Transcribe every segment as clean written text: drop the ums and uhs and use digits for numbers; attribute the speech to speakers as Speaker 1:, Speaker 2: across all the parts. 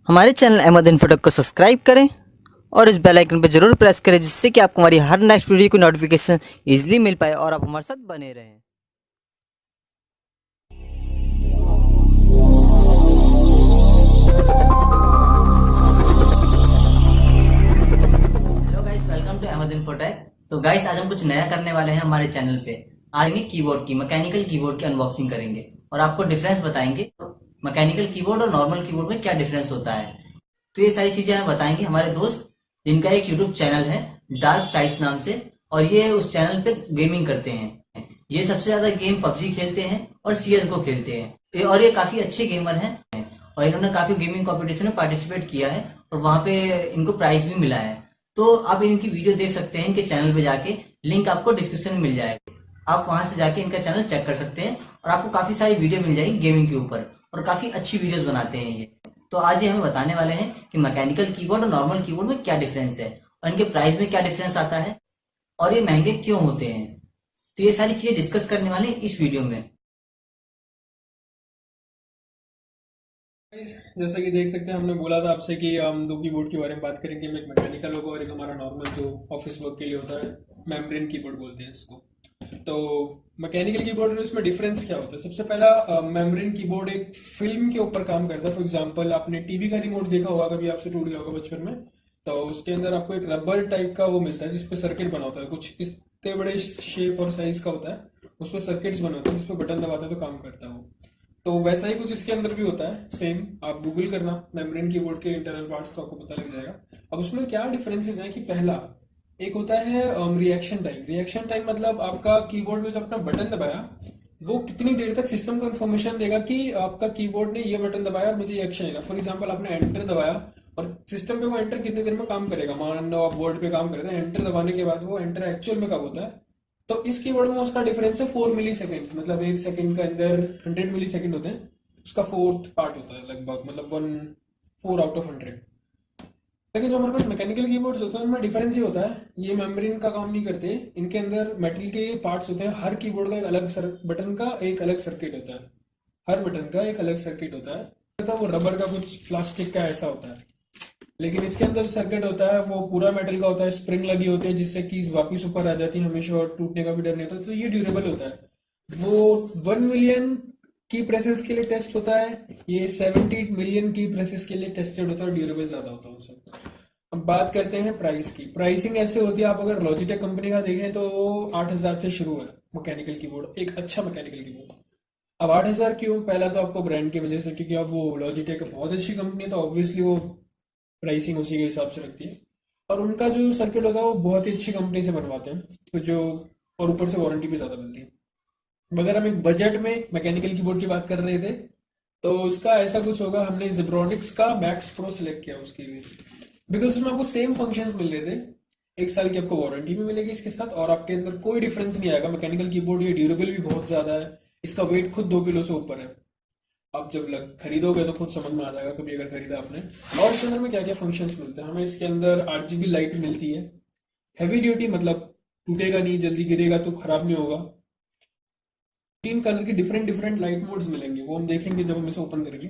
Speaker 1: हमारे channel Ahmad infotech को subscribe करें और इस बेल आइकन पर जरूर प्रेस करें, जिससे कि आपको हमारी हर नेक्स्ट वीडियो की नोटिफिकेशन इजीली मिल पाए और आप हमारे साथ बने रहें। Hello guys, welcome to Ahmed Infotech. तो गाइस, आज हम कुछ नया करने वाले हैं हमारे चैनल पे। आज हम कीबोर्ड की मैकेनिकल कीबोर्ड की अनबॉक्सिंग करेंगे और आपको डिफरेंस बताएंगे मैकेनिकल कीबोर्ड और नॉर्मल कीबोर्ड में क्या डिफरेंस होता है। तो ये सारी चीजें हमें बताएंगे हमारे दोस्त, जिनका एक यूट्यूब चैनल है डार्क साइड नाम से, और ये उस चैनल पे गेमिंग करते हैं। ये सबसे ज्यादा गेम पबजी खेलते हैं और सीएस को खेलते हैं, और ये काफी अच्छे गेमर हैं और इन्होंने काफी गेमिंग कॉम्पिटिशन में पार्टिसिपेट किया है और वहां पे इनको प्राइज भी मिला है। तो आप इनकी वीडियो देख सकते हैं इनके चैनल पे जाके, लिंक आपको डिस्क्रिप्शन में मिल जाएगा। आप वहां से जाके इनका चैनल चेक कर सकते हैं और आपको काफी सारी वीडियो मिल जाएगी गेमिंग के ऊपर, और काफी अच्छी वीडियोस बनाते हैं ये। तो आज ये हमें बताने वाले हैं कि मैकेनिकल कीबोर्ड और नॉर्मल कीबोर्ड में क्या डिफरेंस है और इनके प्राइस में क्या डिफरेंस आता है और ये महंगे क्यों होते हैं। तो ये सारी चीजें डिस्कस करने वाले हैं इस वीडियो में।
Speaker 2: Guys, जैसा कि देख सकते हैं, हमने बोला था आपसे कि हम दो कीबोर्ड के बारे में बात करेंगे। एक मैकेनिकल होगा और एक हमारा नॉर्मल जो ऑफिस वर्क के लिए होता है, मेम्ब्रेन कीबोर्ड बोलते हैं इसको। तो मैकेनिकल कीबोर्ड में इसमें डिफरेंस क्या होता है? सबसे पहला, मेम्ब्रेन कीबोर्ड एक फिल्म के ऊपर काम करता है। फॉर एग्जांपल, आपने टीवी का रिमोट देखा होगा, कभी आपसे टूट गया होगा बचपन में, तो उसके अंदर आपको एक रबर टाइप का वो मिलता है जिसपे सर्किट बना होता है, कुछ इतने बड़े शेप और साइज का होता है, उस पर सर्किट्स बने होते हैं, जिसपे बटन दबाते हैं तो काम करता है वो। तो वैसा ही कुछ इसके अंदर भी होता है, सेम। आप गूगल करना मेम्ब्रेन कीबोर्ड के इंटरनल पार्ट्स तो आपको पता लग जाएगा। अब उसमें क्या डिफरेंसेस हैं कि पहला एक होता है रिएक्शन टाइम। रिएक्शन टाइम मतलब आपका कीबोर्ड में जो अपना बटन दबाया, वो कितनी देर तक सिस्टम को इन्फॉर्मेशन देगा कि आपका कीबोर्ड ने ये बटन दबाया और मुझे ये एक्शन लेना। फॉर एग्जाम्पल, आपने एंटर दबाया और सिस्टम पे वो एंटर कितनी देर में काम करेगा। मान लो आप वर्ड पे काम करते हैं, एंटर दबाने के बाद वो एंटर एक्चुअल में कब होता है, तो इस कीबोर्ड में उसका डिफरेंस है 4 मिली सेकेंड। मतलब एक सेकंड के अंदर 100 मिली सेकेंड होते हैं, उसका फोर्थ पार्ट होता है लगभग, मतलब 4 आउट ऑफ 100। लेकिन जो हमारे पास मैकेनिकल कीबोर्ड्स होते हैं उनमें डिफरेंस ये होता है, ये मेम्ब्रेन का काम नहीं करते। इनके अंदर मेटल के पार्ट्स होते हैं, हर कीबोर्ड का एक अलग बटन का एक अलग सर्किट होता है, हर बटन का एक अलग सर्किट होता है। तो वो रबर का कुछ प्लास्टिक का ऐसा होता है, लेकिन इसके अंदर जो सर्किट होता है वो पूरा मेटल का होता है, स्प्रिंग लगी होती है जिससे कीज वापिस ऊपर आ जाती है हमेशा और टूटने का भी डर नहीं होता। तो ये ड्यूरेबल होता है। वो 1 मिलियन की प्रेसेस के लिए टेस्ट होता है, ये 70 मिलियन की प्रेसेस के लिए टेस्टेड होता है और ड्यूरेबल ज्यादा होता है उससे। अब बात करते हैं प्राइस की। प्राइसिंग ऐसे होती है, आप अगर लॉजिटेक कंपनी का देखें तो 8,000 से शुरू है मैकेनिकल कीबोर्ड, एक अच्छा मैकेनिकल कीबोर्ड। अब 8,000 क्यों? पहला तो आपको ब्रांड की वजह से, क्योंकि अब वो लॉजिटेक बहुत अच्छी कंपनी है तो ऑब्वियसली वो प्राइसिंग उसी के हिसाब से रखती है, और उनका जो सर्किट होता है वो बहुत ही अच्छी कंपनी से बनवाते हैं, तो जो और ऊपर से वारंटी भी ज्यादा मिलती है। मगर हम एक बजट में मैकेनिकल कीबोर्ड की बात कर रहे थे, तो उसका ऐसा कुछ होगा, हमने जेब्रॉनिक्स का मैक्स प्रो सिलेक्ट किया उसके लिए, बिकॉज उसमें आपको सेम फंक्शंस मिल रहे थे। 1 साल की आपको वारंटी भी मिलेगी इसके साथ, और आपके अंदर कोई डिफरेंस नहीं आएगा। मैकेनिकल कीबोर्ड ये ड्यूरेबल भी बहुत ज्यादा है, इसका वेट खुद 2 किलो से ऊपर है। आप जब खरीदोगे तो खुद समझ में आ जाएगा, कभी अगर खरीदा आपने। और इसके अंदर में क्या क्या फंक्शंस मिलते हैं हमें, इसके अंदर RGB लाइट मिलती है, हैवी ड्यूटी, मतलब टूटेगा नहीं, जल्दी गिरेगा तो खराब नहीं होगा। 3 कलर की डिफरेंट डिफरेंट लाइट मोड्स मिलेंगे, वो हम देखेंगे जब हम इसे ओपन करेंगे।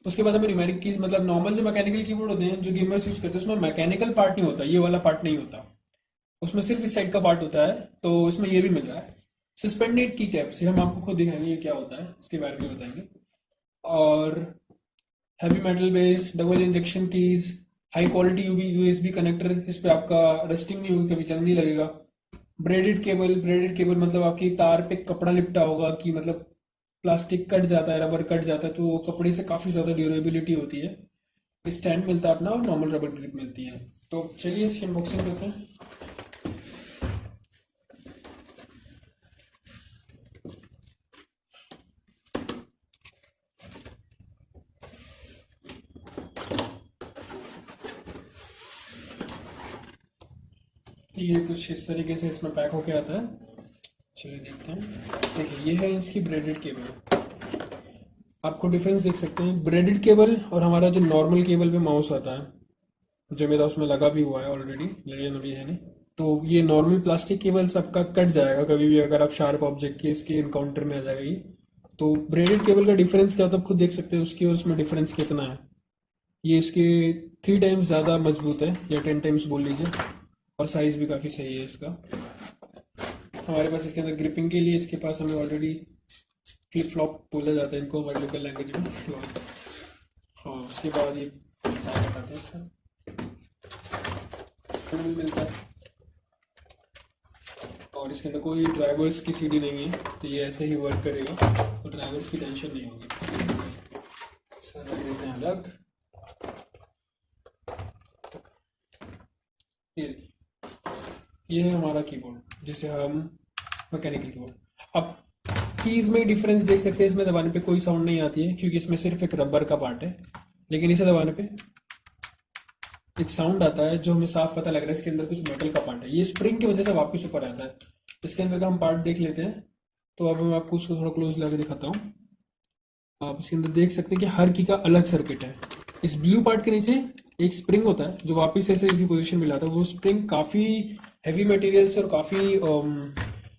Speaker 2: उसके बाद हमें न्यूमेरिक कीज, मतलब नॉर्मल जो मैकेनिकल कीबोर्ड होते हैं जो गेमर्स यूज करते हैं, उसमें मैकेनिकल पार्ट नहीं होता, ये वाला पार्ट नहीं होता, उसमें सिर्फ इस साइड का पार्ट होता है, तो इसमें ये भी मिल रहा है। सस्पेंडेड की कैप से हम आपको खुद दिखाएंगे ये क्या होता है, इसके बारे में बताएंगे। और heavy metal base, double injection keys, high quality USB connector, इस पे आपका रस्टिंग नहीं होगी, कभी जंग नहीं लगेगा। ब्रेडेड केबल, ब्रेडेड केबल मतलब आपकी तार पे कपड़ा लिपटा होगा, कि मतलब प्लास्टिक कट जाता है, रबर कट जाता है, तो वो कपड़े से काफी ज्यादा ड्यूरेबिलिटी होती है। स्टैंड मिलता है अपना और नॉर्मल रबर ग्रिप मिलती है। तो चलिए इसकी अनबॉक्सिंग करते हैं। ये कुछ इस तरीके से इसमें पैक होके आता है, चलिए देखते हैं। देखिए, ये है इसकी ब्रेडेड केबल। आपको डिफरेंस देख सकते हैं, ब्रेडेड केबल और हमारा जो नॉर्मल केबल पे माउस आता है, जो मेरा उसमें लगा भी हुआ है ऑलरेडी, लेकिन अभी है नहीं। तो ये नॉर्मल प्लास्टिक केबल सबका कट जाएगा कभी भी अगर आप शार्प ऑब्जेक्ट के इसके इनकाउंटर में आ जाएगा ये। तो ब्रेडेड केबल का डिफरेंस क्या होता है, आप खुद देख सकते हैं उसकी और उसमें डिफरेंस कितना है। ये इसके 3 टाइम्स ज़्यादा मजबूत है, या 10 टाइम्स बोल लीजिए, और साइज़ भी काफ़ी सही है इसका। हमारे पास इसके अंदर ग्रिपिंग के लिए इसके पास हमें ऑलरेडी फ्लिप फ्लॉप बोला जाता है इनको हमारे लोकल लैंग्वेज में। हाँ, उसके बाद ये बताते हैं इसका मिलता है, और इसके अंदर कोई ड्राइवर्स की सीडी नहीं है, तो ये ऐसे ही वर्क करेगा, तो ड्राइवर्स की टेंशन नहीं होगी। सर रख देते हैं अलग। ये है हमारा कीबोर्ड, जिसे हम मैकेनिकल कीबोर्ड। अब कीज में डिफरेंस देख सकते हैं, इसमें दबाने पे कोई साउंड नहीं आती है क्योंकि इसमें सिर्फ एक रबर का पार्ट है, लेकिन इसे दबाने पे एक साउंड आता है जो हमें साफ पता लग रहा है इसके अंदर कुछ मेटल का पार्ट है। ये स्प्रिंग की वजह से वापस ऊपर आता है। इसके अंदर का हम पार्ट देख लेते हैं, तो अब मैं आपको उसको थोड़ा क्लोज लगा दिखाता हूँ। आप इसके अंदर देख सकते हैं कि हर की का अलग सर्किट है। इस ब्लू पार्ट के नीचे एक स्प्रिंग होता है जो वापस ऐसे इसी पोजीशन में लाता है। वो स्प्रिंग काफी हैवी मटेरियल से और काफी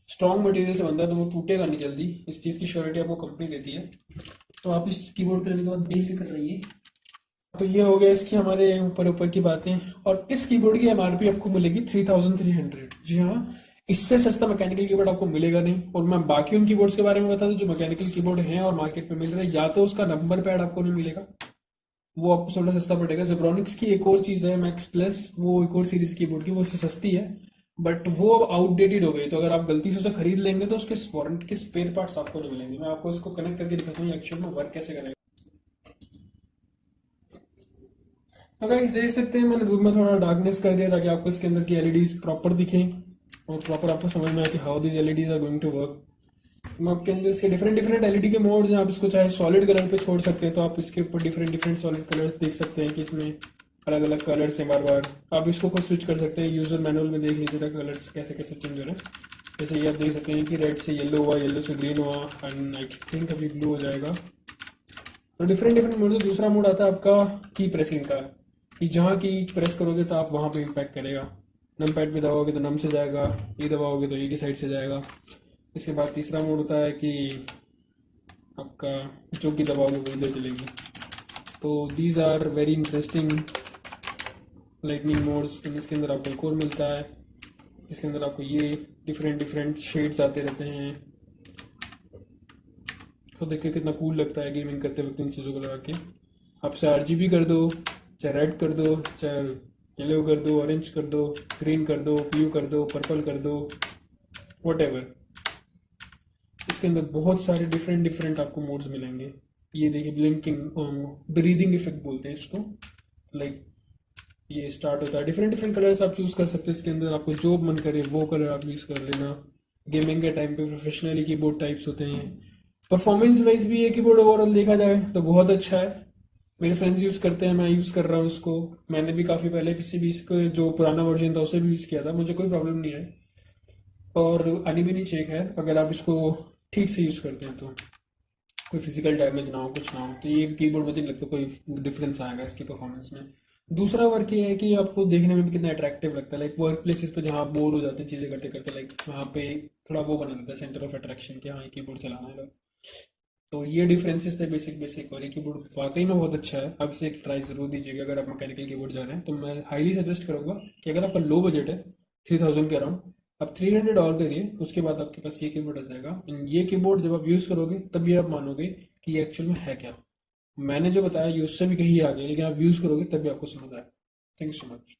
Speaker 2: स्ट्रॉन्ग मटेरियल से बनता है, तो वो टूटेगा नहीं जल्दी। इस चीज की श्योरिटी आपको कंपनी देती है। तो आप इस कीबोर्ड करने के बाद बेफिक्र रहिए। तो ये हो गया इसकी हमारे ऊपर की बातें। और इस कीबोर्ड की एमआरपी आपको मिलेगी 3300। जी हाँ, इससे सस्ता मैकेनिकल कीबोर्ड आपको मिलेगा नहीं। और मैं बाकी उन कीबोर्ड्स के बारे में बता दूं जो मैकेनिकल कीबोर्ड हैं और मार्केट में मिल रहे हैं, या तो उसका नंबर पैड आपको नहीं मिलेगा, वो आपको थोड़ा सस्ता पड़ेगा। जेब्रॉनिक्स की एक और चीज है मैक्स प्लस, वो एक और सीरीज कीबोर्ड की, वो इससे सस्ती है, बट वो अब आउटडेटेड हो गई। तो अगर आप गलती से उसे खरीद लेंगे तो उसके वारंटी के स्पेयर पार्ट्स आपको नहीं मिलेंगे। मैं आपको इसको कनेक्ट करके दिखाता हूँ एक्चुअल में वर्क कैसे करेगा। तो गाइस देख सकते हैं मैंने रूम में थोड़ा डार्कनेस कर दिया ताकि आपको इसके अंदर की एलईडीज प्रॉपर दिखें और प्रॉपर आपको समझ में आए कि how these LEDs are going to work. मैं आपके अंदर इसके डिफरेंट एलईडी के मोड्स हैं। आप इसको चाहे सॉलिड कलर पे छोड़ सकते हैं, तो आप इसके ऊपर डिफरेंट सॉलिड कलर्स देख सकते हैं कि इसमें अलग अलग कलर्स हैं बार बार। आप इसको खुद स्विच कर सकते हैं, यूजर मैनुअल में देख लीजिएगा कलर्स कैसे कैसे चेंज हो रहे हैं। जैसे ये आप देख सकते हैं कि रेड से येलो हुआ, येलो से ग्रीन हुआ, एंड आई थिंक अभी ब्लू हो जाएगा। तो डिफरेंट मोड। दूसरा मोड आता है आपका की प्रेसिंग का, कि जहाँ की प्रेस करोगे तो आप वहाँ पे इम्पैक्ट करेगा। नम पैड पे दबाओगे तो नम से जाएगा, ये दबाओगे तो ए की साइड से जाएगा। इसके बाद तीसरा मोड होता है कि आपका जो की दबाओगे वो इधर चलेगी। तो these are very interesting lightning modes. इसके अंदर आपको एक और मिलता है जिसके अंदर आपको ये डिफरेंट शेड्स आते रहते हैं। तो देखिए कितना कूल लगता है गेमिंग करते वक्त इन चीज़ों को लगा के। आप से RGB कर दो, चाहे रेड कर दो, चाहे येलो कर दो, ऑरेंज कर दो, ग्रीन कर दो, ब्लू कर दो, पर्पल कर दो, व्हाटएवर। इसके अंदर बहुत सारे डिफरेंट आपको मोड्स मिलेंगे। ये देखिए ब्लिंकिंग, ब्रीदिंग इफेक्ट बोलते हैं इसको। लाइक ये स्टार्ट होता है, डिफरेंट कलर्स आप चूज कर सकते हैं इसके अंदर। आपको जो मन करे वो कलर आप यूज कर लेना। गेमिंग के टाइम पे प्रोफेशनली कीबोर्ड टाइप्स होते हैं। परफॉर्मेंस वाइज भी ये कीबोर्ड ओवरऑल देखा जाए तो बहुत अच्छा है। मेरे फ्रेंड्स यूज करते हैं, मैं यूज कर रहा हूँ इसको। मैंने भी काफी पहले किसी भी इसको जो पुराना वर्जन था उसे भी यूज किया था, मुझे कोई प्रॉब्लम नहीं आई और आनी भी नहीं चाहिए। खैर अगर आप इसको ठीक से यूज करते हैं तो कोई फिजिकल डैमेज ना हो, कुछ ना हो, तो ये कीबोर्ड मुझे नहीं लगता कोई डिफरेंस आएगा इसकी परफॉर्मेंस में। दूसरा वर्क ये है कि आपको देखने में भी कितना अट्रैक्टिव लगता है। लाइक वर्क प्लेसेस पे जहाँ आप बोर हो जाते हैं चीजें करते करते, लाइक वहाँ पे थोड़ा वो बना रहता है सेंटर ऑफ अट्रैक्शन कि हाँ ये कीबोर्ड चलाना है। तो ये डिफरेंसेस थे बेसिक। और ये कीबोर्ड वाकई में बहुत अच्छा है। आप इसे एक ट्राई जरूर दीजिएगा अगर आप मैकेनिकल कीबोर्ड जा रहे हैं। तो मैं हाईली सजेस्ट करूंगा कि अगर आपका लो बजट है 3000 के अराउंड, आप 300 और करिए, उसके बाद आपके पास ये कीबोर्ड आ जाएगा। ये कीबोर्ड जब आप यूज करोगे तभी आप मानोगे कि ये एक्चुअल में है क्या। मैंने जो बताया ये उससे भी कहीं आगे, लेकिन आप यूज करोगे तभी आपको समझ आए। Thank you so much.